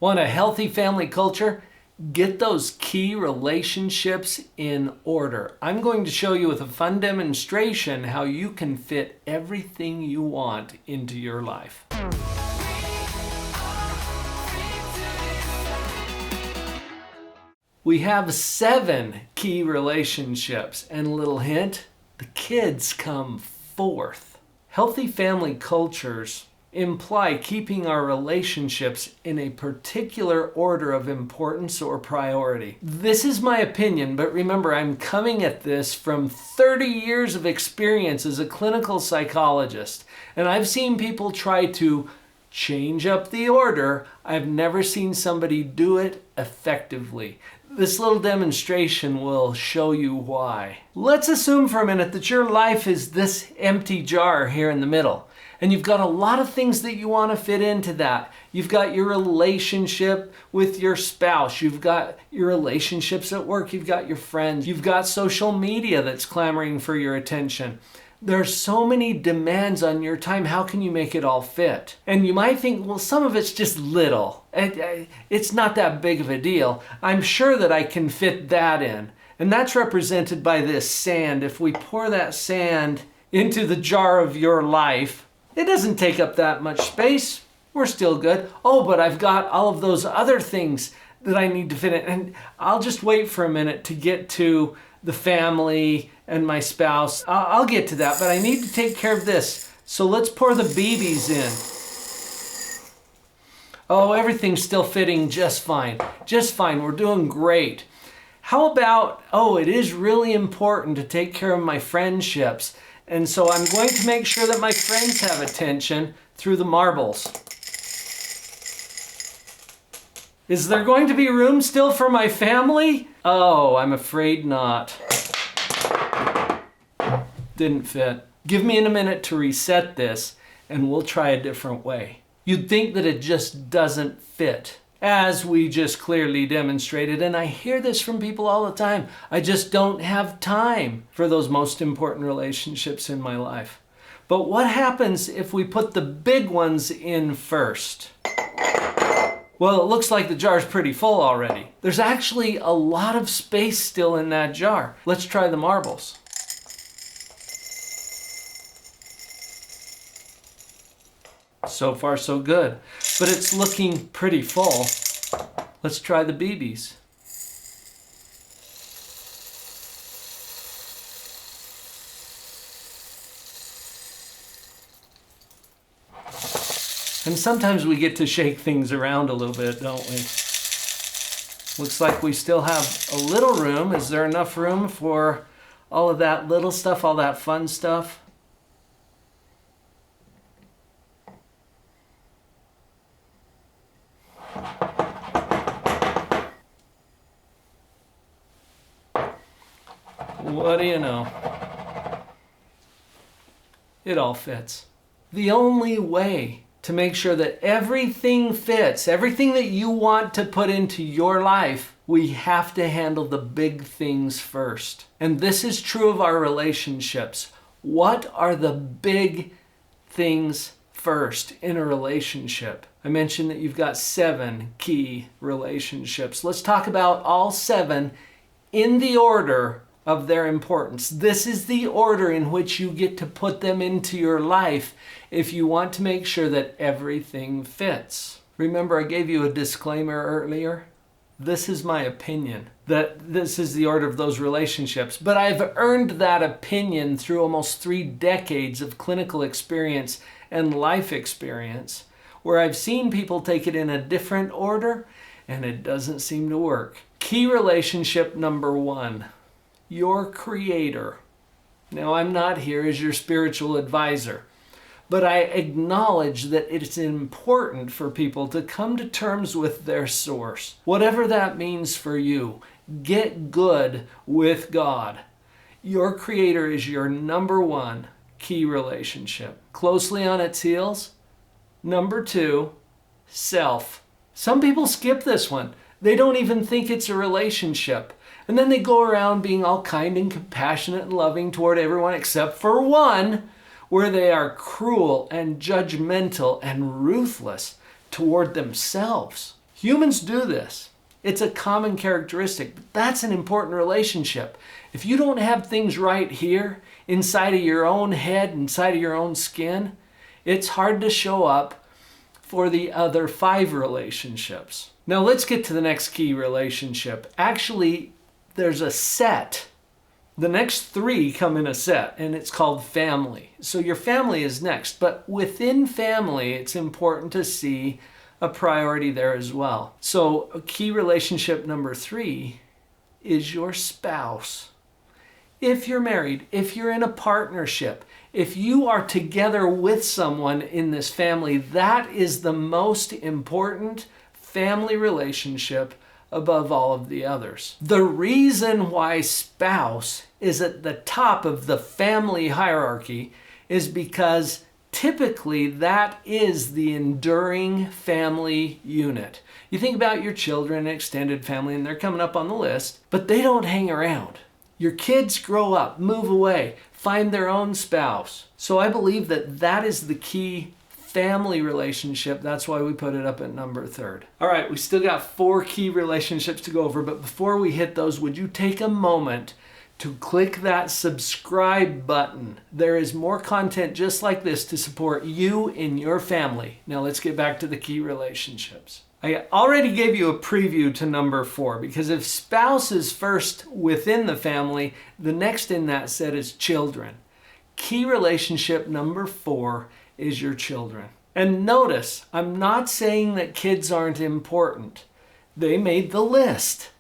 Want a healthy family culture? Get those key relationships in order. I'm going to show you with a fun demonstration how you can fit everything you want into your life. We have 7 key relationships, and a little hint, the kids come fourth. Healthy family cultures imply keeping our relationships in a particular order of importance or priority. This is my opinion, but remember, I'm coming at this from 30 years of experience as a clinical psychologist, and I've seen people try to change up the order. I've never seen somebody do it effectively. This little demonstration will show you why. Let's assume for a minute that your life is this empty jar here in the middle. And you've got a lot of things that you want to fit into that. You've got your relationship with your spouse. You've got your relationships at work. You've got your friends. You've got social media that's clamoring for your attention. There's so many demands on your time. How can you make it all fit? And you might think, well, some of it's just little. It's not that big of a deal. I'm sure that I can fit that in. And that's represented by this sand. If we pour that sand into the jar of your life, it doesn't take up that much space. We're still good. Oh, but I've got all of those other things that I need to fit in. And I'll just wait for a minute to get to the family and my spouse. I'll get to that, but I need to take care of this. So let's pour the BBs in. Oh, everything's still fitting just fine. Just fine. We're doing great. How about, it is really important to take care of my friendships. And so I'm going to make sure that my friends have attention through the marbles. Is there going to be room still for my family? Oh, I'm afraid not. Didn't fit. Give me a minute to reset this and we'll try a different way. You'd think that it just doesn't fit, as we just clearly demonstrated, and I hear this from people all the time. I just don't have time for those most important relationships in my life. But what happens if we put the big ones in first? Well, it looks like the jar's pretty full already. There's actually a lot of space still in that jar. Let's try the marbles. So far, so good. But it's looking pretty full. Let's try the BBs. And sometimes we get to shake things around a little bit, don't we? Looks like we still have a little room. Is there enough room for all of that little stuff, all that fun stuff? What do you know? It all fits. The only way to make sure that everything fits, everything that you want to put into your life, we have to handle the big things first. And this is true of our relationships. What are the big things first in a relationship? I mentioned that you've got 7 key relationships. Let's talk about all 7 in the order of their importance. This is the order in which you get to put them into your life if you want to make sure that everything fits. Remember, I gave you a disclaimer earlier? This is my opinion, that this is the order of those relationships. But I've earned that opinion through almost 3 decades of clinical experience and life experience, where I've seen people take it in a different order, and it doesn't seem to work. Key relationship number 1. Your Creator. Now, I'm not here as your spiritual advisor, but I acknowledge that it's important for people to come to terms with their source. Whatever that means for you, get good with God. Your Creator is your number 1 key relationship. Closely on its heels, number 2, self. Some people skip this one. They don't even think it's a relationship. And then they go around being all kind and compassionate and loving toward everyone except for one, where they are cruel and judgmental and ruthless toward themselves. Humans do this. It's a common characteristic, but that's an important relationship. If you don't have things right here, inside of your own head, inside of your own skin, it's hard to show up for the other 5 relationships. Now let's get to the next key relationship. Actually, there's a set. The next 3 come in a set, and it's called family. So your family is next, but within family, it's important to see a priority there as well. So a key relationship number 3 is your spouse. If you're married, if you're in a partnership, if you are together with someone in this family, that is the most important family relationship above all of the others. The reason why spouse is at the top of the family hierarchy is because typically that is the enduring family unit. You think about your children, extended family, and they're coming up on the list, but they don't hang around. Your kids grow up, move away, find their own spouse. So I believe that that is the key family relationship. That's why we put it up at number 3. All right, we still got 4 key relationships to go over, but before we hit those, would you take a moment to click that subscribe button? There is more content just like this to support you in your family. Now let's get back to the key relationships. I already gave you a preview to number 4, because if spouse is first within the family, the next in that set is children. Key relationship number 4 is your children. And notice, I'm not saying that kids aren't important. They made the list.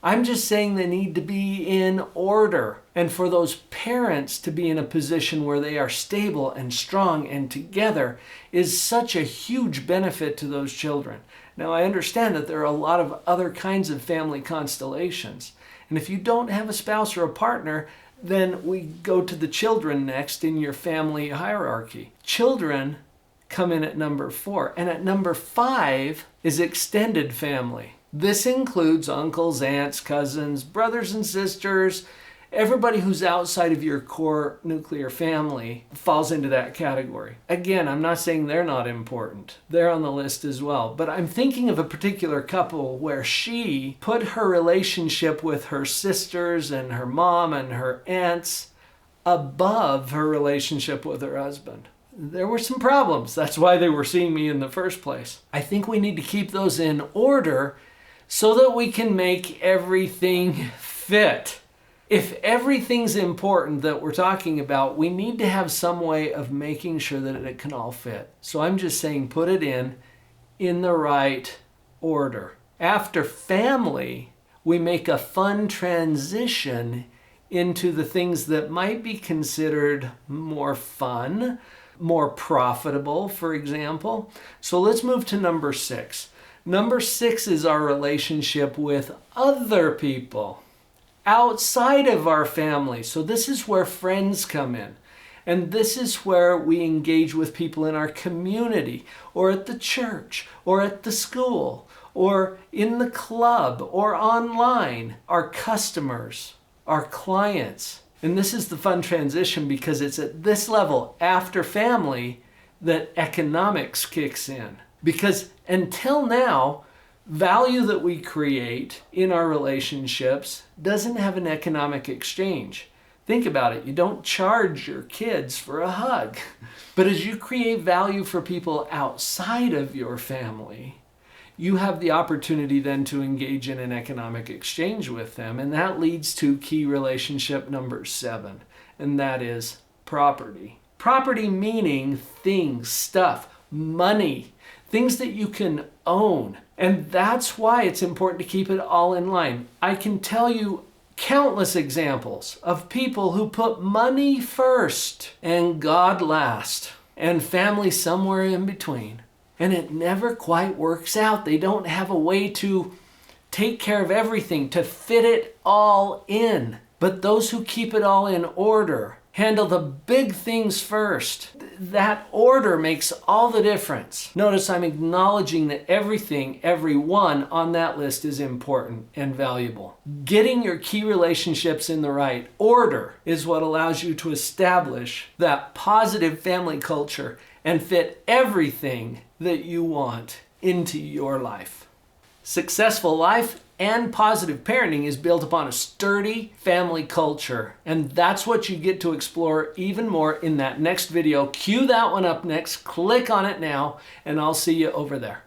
I'm just saying they need to be in order. And for those parents to be in a position where they are stable and strong and together is such a huge benefit to those children. Now, I understand that there are a lot of other kinds of family constellations. And if you don't have a spouse or a partner, then we go to the children next in your family hierarchy. Children come in at number 4. And at number 5 is extended family. This includes uncles, aunts, cousins, brothers and sisters. Everybody who's outside of your core nuclear family falls into that category. Again, I'm not saying they're not important. They're on the list as well. But I'm thinking of a particular couple where she put her relationship with her sisters and her mom and her aunts above her relationship with her husband. There were some problems. That's why they were seeing me in the first place. I think we need to keep those in order so that we can make everything fit. If everything's important that we're talking about, we need to have some way of making sure that it can all fit. So I'm just saying put it in the right order. After family, we make a fun transition into the things that might be considered more fun, more profitable, for example. So let's move to number 6. Number 6 is our relationship with other people outside of our family. So this is where friends come in. And this is where we engage with people in our community, or at the church, or at the school, or in the club, or online. Our customers, our clients. And this is the fun transition because it's at this level, after family, that economics kicks in. Because until now, value that we create in our relationships doesn't have an economic exchange. Think about it. You don't charge your kids for a hug. But as you create value for people outside of your family, you have the opportunity then to engage in an economic exchange with them. And that leads to key relationship number 7, and that is property. Property meaning things, stuff, money, things that you can own. And that's why it's important to keep it all in line. I can tell you countless examples of people who put money first and God last and family somewhere in between. And it never quite works out. They don't have a way to take care of everything, to fit it all in. But those who keep it all in order, handle the big things first. That order makes all the difference. Notice I'm acknowledging that everything, everyone on that list is important and valuable. Getting your key relationships in the right order is what allows you to establish that positive family culture and fit everything that you want into your life. Successful life and positive parenting is built upon a sturdy family culture. And that's what you get to explore even more in that next video. Cue that one up next, click on it now, and I'll see you over there.